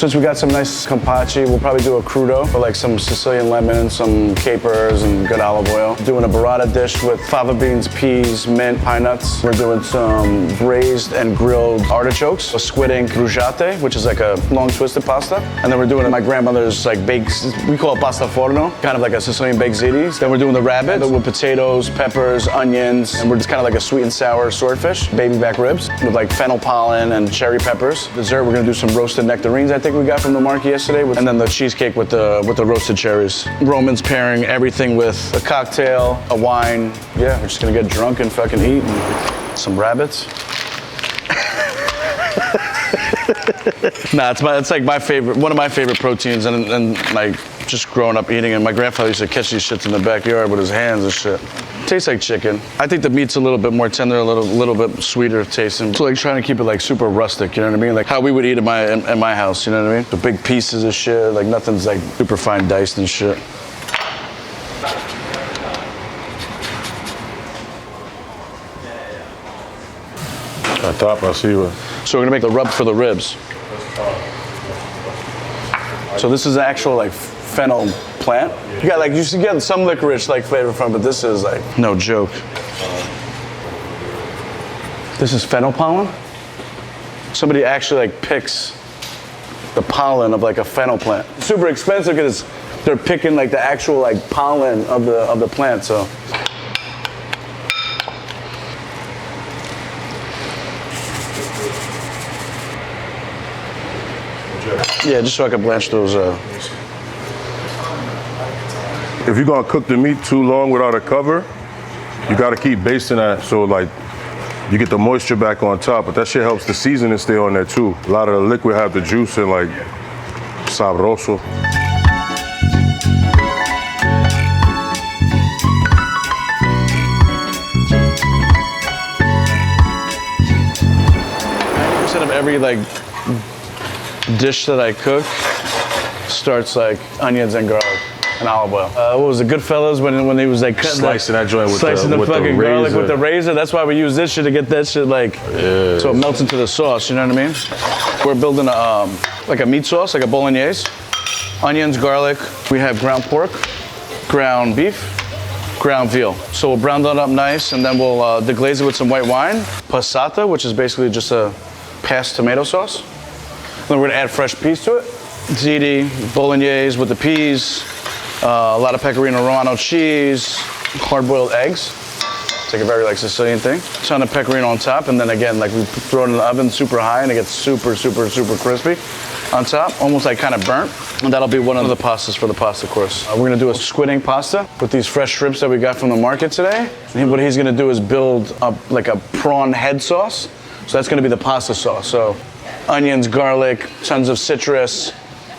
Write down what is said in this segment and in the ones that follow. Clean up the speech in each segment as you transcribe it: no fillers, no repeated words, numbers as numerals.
Since we got some nice campacci, we'll probably do a crudo with like some Sicilian lemon, some capers, and good olive oil. Doing a burrata dish with fava beans, peas, mint, pine nuts. We're doing some braised and grilled artichokes, a squid ink bruschetta, which is like a long twisted pasta. And then we're doing my grandmother's like baked, we call it pasta forno, kind of like a Sicilian baked ziti. Then we're doing the rabbit with potatoes, peppers, onions, and we're just kind of like a sweet and sour swordfish, baby back ribs with like fennel pollen and cherry peppers. Dessert, we're gonna do some roasted nectarines I think we got from the market yesterday, and then the cheesecake with the roasted cherries. Roman's pairing everything with a cocktail, a wine. Yeah, we're just gonna get drunk and fucking eat and some rabbits. Nah, it's like my favorite, one of my favorite proteins, and like just growing up eating it. My grandfather used to catch these shits in the backyard with his hands and shit. Tastes like chicken. I think the meat's a little bit more tender, a little bit sweeter tasting. So like trying to keep it like super rustic, you know what I mean? Like how we would eat at my house, you know what I mean? The big pieces of shit, like nothing's like super fine diced and shit. On top, I see what. So we're gonna make the rub for the ribs. So this is an actual like fennel plant. You got like, you get some licorice like flavor from it, but this is like, no joke. This is fennel pollen. Somebody actually like picks the pollen of like a fennel plant. Super expensive because they're picking like the actual like pollen of the plant, so. Yeah, just so I can blanch those. If you're gonna cook the meat too long without a cover, you gotta keep basting that so like you get the moisture back on top, but that shit helps the seasoning stay on there too. A lot of the liquid have the juice and like sabroso. Of every like dish that I cook starts like onions and garlic and olive oil. What was it, Goodfellas when he was like slicing that joint with slicing the fucking garlic with the razor? That's why we use this shit to get that shit like so it melts into the sauce. You know what I mean? We're building a like a meat sauce, like a bolognese. Onions, garlic. We have ground pork, ground beef, ground veal. So we'll brown that up nice, and then we'll deglaze it with some white wine, passata, which is basically just a passed tomato sauce. Then we're gonna add fresh peas to it. Ziti, bolognese with the peas, a lot of pecorino romano cheese, hard-boiled eggs. It's like a very like Sicilian thing. Ton of pecorino on top, and then again, like we throw it in the oven super high, and it gets super, super, super crispy on top, almost like kind of burnt. And that'll be one of the pastas for the pasta course. We're gonna do a squid ink pasta with these fresh shrimps that we got from the market today. And what he's gonna do is build up like a prawn head sauce. So that's gonna be the pasta sauce. So onions, garlic, tons of citrus,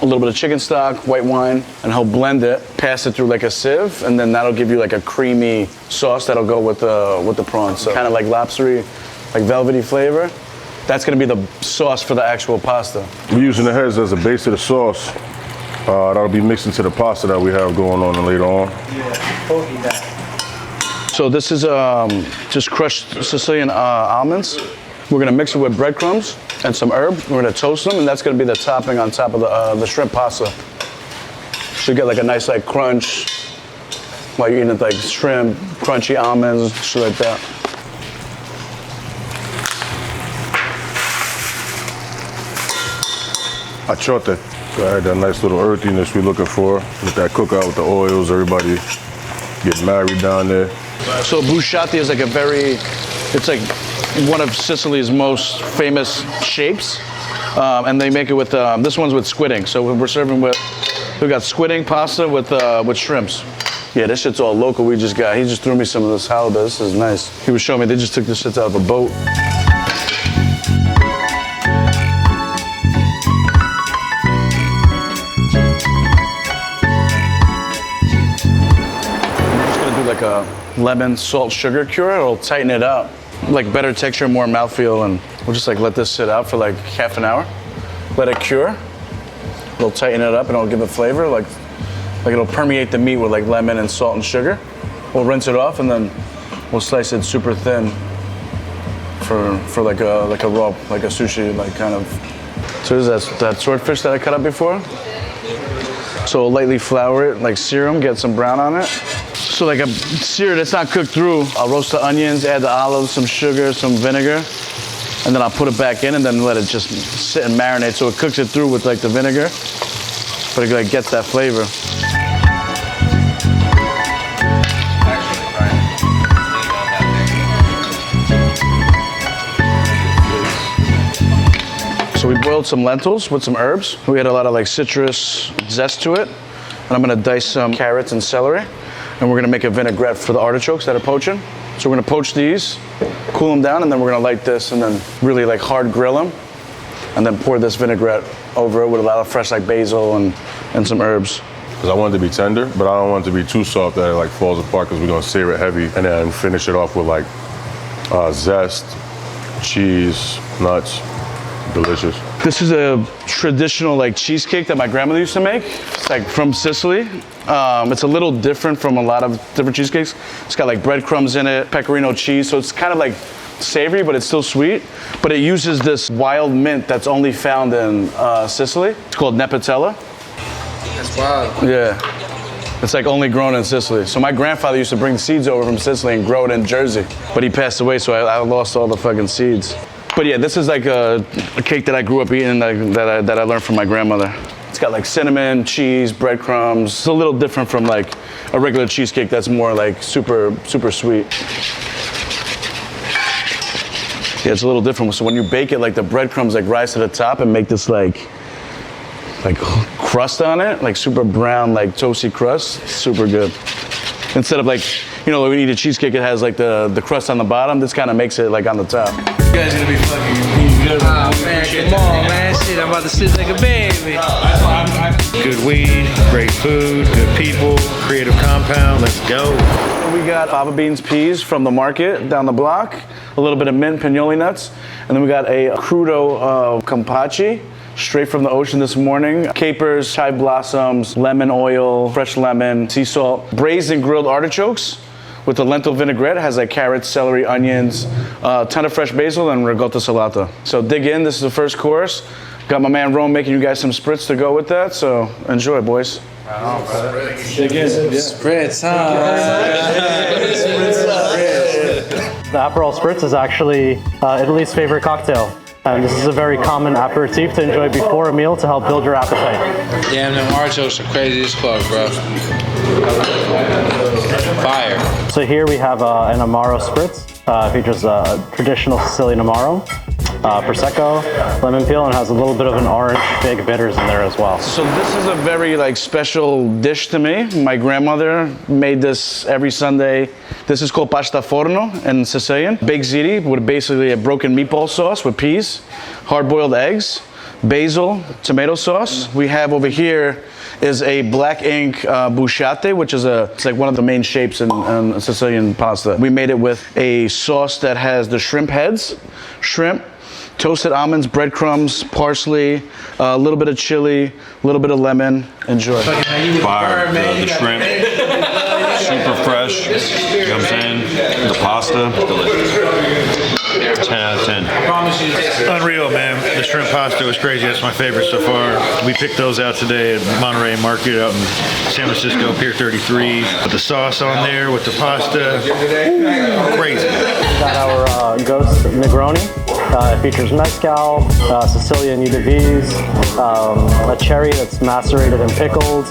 a little bit of chicken stock, white wine, and he'll blend it, pass it through like a sieve, and then that'll give you like a creamy sauce that'll go with the prawns. So kind of like lobstery, like velvety flavor. That's gonna be the sauce for the actual pasta. We're using the heads as a base of the sauce. That'll be mixed into the pasta that we have going on later on. So this is just crushed Sicilian almonds. We're gonna mix it with breadcrumbs and some herb. We're gonna toast them, and that's gonna be the topping on top of the shrimp pasta. So you get like a nice like crunch while you're eating like shrimp, crunchy almonds, shit like that. Artichoke. Got that nice little earthiness we're looking for. With that cookout with the oils, everybody get married down there. So bruschetta is like it's like one of Sicily's most famous shapes. And they make it with, this one's with squid ink. So we're serving with, we got squid ink pasta with shrimps. Yeah, this shit's all local. He just threw me some of this halibut. This is nice. He was showing me, they just took this shit out of a boat. Like a lemon salt sugar cure. It'll tighten it up, like better texture, more mouthfeel, and we'll just like let this sit out for like half an hour. Let it cure. It'll tighten it up and it'll give it flavor, like it'll permeate the meat with like lemon and salt and sugar. We'll rinse it off and then we'll slice it super thin for like a raw, like a sushi, like kind of So this is that swordfish that I cut up before. So lightly flour it, like sear them, get some brown on it. So like a sear that's not cooked through, I'll roast the onions, add the olives, some sugar, some vinegar, and then I'll put it back in and then let it just sit and marinate. So it cooks it through with like the vinegar, but it like gets that flavor. So we boiled some lentils with some herbs. We had a lot of like citrus zest to it. And I'm gonna dice some carrots and celery. And we're gonna make a vinaigrette for the artichokes that are poaching. So we're gonna poach these, cool them down, and then we're gonna light this and then really like hard grill them. And then pour this vinaigrette over it with a lot of fresh like basil and some herbs. Because I want it to be tender, but I don't want it to be too soft that it like falls apart because we're gonna sear it heavy and then finish it off with like zest, cheese, nuts. Delicious. This is a traditional like cheesecake that my grandmother used to make. It's like from Sicily. It's a little different from a lot of different cheesecakes. It's got like breadcrumbs in it, pecorino cheese, so it's kind of like savory, but it's still sweet. But it uses this wild mint that's only found in Sicily. It's called Nepetella. That's wild. Yeah. It's like only grown in Sicily. So my grandfather used to bring seeds over from Sicily and grow it in Jersey. But he passed away, so I lost all the fucking seeds. But yeah, this is like a cake that I grew up eating that I learned from my grandmother. It's got like cinnamon, cheese, breadcrumbs. It's a little different from like a regular cheesecake that's more like super sweet. Yeah, it's a little different. So when you bake it, like the breadcrumbs like rise to the top and make this like crust on it, like super brown, like toasty crust. Super good. Instead of like, you know, when we eat a cheesecake, it has like the crust on the bottom. This kind of makes it like on the top. You guys gonna be fucking good. Oh man, come on, man. Shit, I'm about to sit like a baby. Good weed, great food, good people, creative compound. Let's go. We got fava beans, peas from the market down the block, a little bit of mint, pinoli nuts, and then we got a crudo campaci, straight from the ocean this morning. Capers, chive blossoms, lemon oil, fresh lemon, sea salt, braised and grilled artichokes with the lentil vinaigrette. It has like carrots, celery, onions, a ton of fresh basil, and ricotta salata. So dig in, this is the first course. Got my man Rome making you guys some spritz to go with that, so enjoy, boys. Dig in. Spritz, huh? The Aperol Spritz is actually Italy's favorite cocktail. And this is a very common aperitif to enjoy before a meal to help build your appetite. Damn, them artichokes are crazy as fuck, bro. Fire. So here we have an Amaro Spritz. Features a traditional Sicilian Amaro, Prosecco, lemon peel, and has a little bit of an orange fig bitters in there as well. So this is a very like special dish to me. My grandmother made this every Sunday. This is called pasta forno in Sicilian. Baked ziti with basically a broken meatball sauce with peas, hard-boiled eggs, basil, tomato sauce. We have over here is a black ink busciate, which is it's like one of the main shapes in Sicilian pasta. We made it with a sauce that has the shrimp heads, shrimp, toasted almonds, breadcrumbs, parsley, a little bit of chili, a little bit of lemon. Enjoy. Fire, the shrimp, super fresh, you know what I'm saying? The pasta, delicious. 10 out of 10. Unreal, man. The shrimp pasta was crazy. That's my favorite so far. We picked those out today at Monterey Market out in San Francisco, Pier 33. With the sauce on there, with the pasta. Crazy. We got our Ghost Negroni. It features mezcal, Sicilian Udavise, a cherry that's macerated and pickled.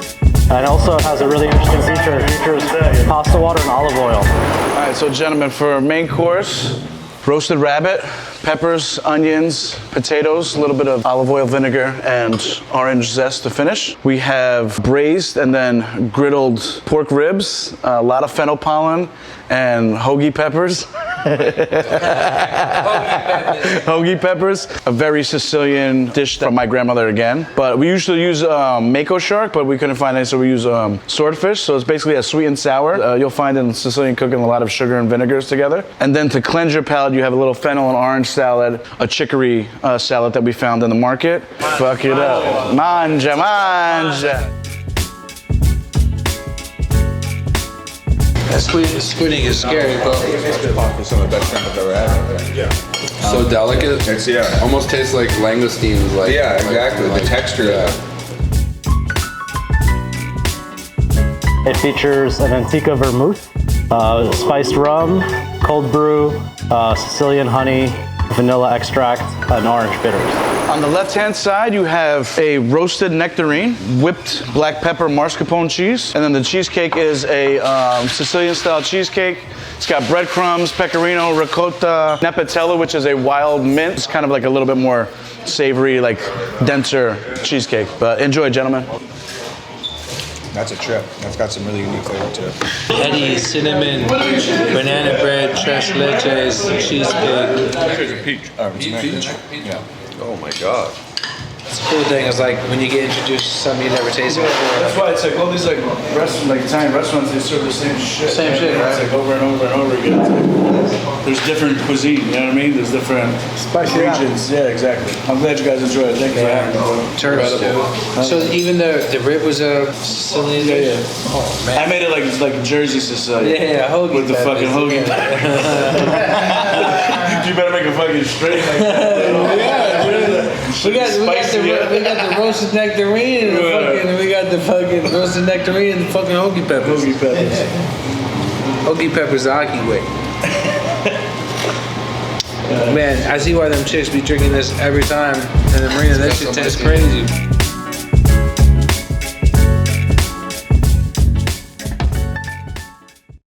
And also it has a really interesting feature. It features pasta water and olive oil. All right, so gentlemen, for main course, roasted rabbit, peppers, onions, potatoes, a little bit of olive oil, vinegar, and orange zest to finish. We have braised and then griddled pork ribs, a lot of fennel pollen, and hoagie peppers. Hoagie peppers, a very Sicilian dish from my grandmother again. But we usually use mako shark, but we couldn't find any, so we use swordfish. So it's basically a sweet and sour. You'll find in Sicilian cooking a lot of sugar and vinegars together. And then to cleanse your palate, you have a little fennel and orange salad, a chicory salad that we found in the market. Fuck it up. Mangia, mangia. That squid ink is scary, bro. It's some of the best shrimp I've ever had. Yeah. So delicate. It's yeah. Almost tastes like langoustines. Like Yeah, exactly. The texture. Yeah. It features an Antica vermouth, spiced rum, cold brew, Sicilian honey, vanilla extract, and orange bitters. On the left-hand side, you have a roasted nectarine, whipped black pepper mascarpone cheese, and then the cheesecake is a Sicilian-style cheesecake. It's got breadcrumbs, pecorino, ricotta, Nepatella, which is a wild mint. It's kind of like a little bit more savory, like denser cheesecake. But enjoy, gentlemen. That's a trip. That's got some really unique flavor to it. Eddie, cinnamon, banana bread, tres leches, cheesecake. There's a peach. Peach? Yeah. Oh my God. It's a cool thing is like when you get introduced to something you never tasted before. That's why it's like all these like restaurants, like Italian restaurants, they serve the same shit. Same shit, right? It's like over and over and over again. It's like, there's different cuisine, you know what I mean? There's different regions. Yeah, exactly. I'm glad you guys enjoyed it. Thank you for having me. Terps too. So even the rib was a Sicilian dish? Yeah. Oh man. I made it like Jersey Sicilian. Yeah, hoagie with the fucking hoagie. You better make a fucking straight like that. We got the roasted nectarine and we got the fucking roasted nectarine and the fucking hoagie peppers. Hoagie peppers. Hoagie peppers the Aki way. Man, I see why them chicks be drinking this every time in the marina. That shit tastes crazy.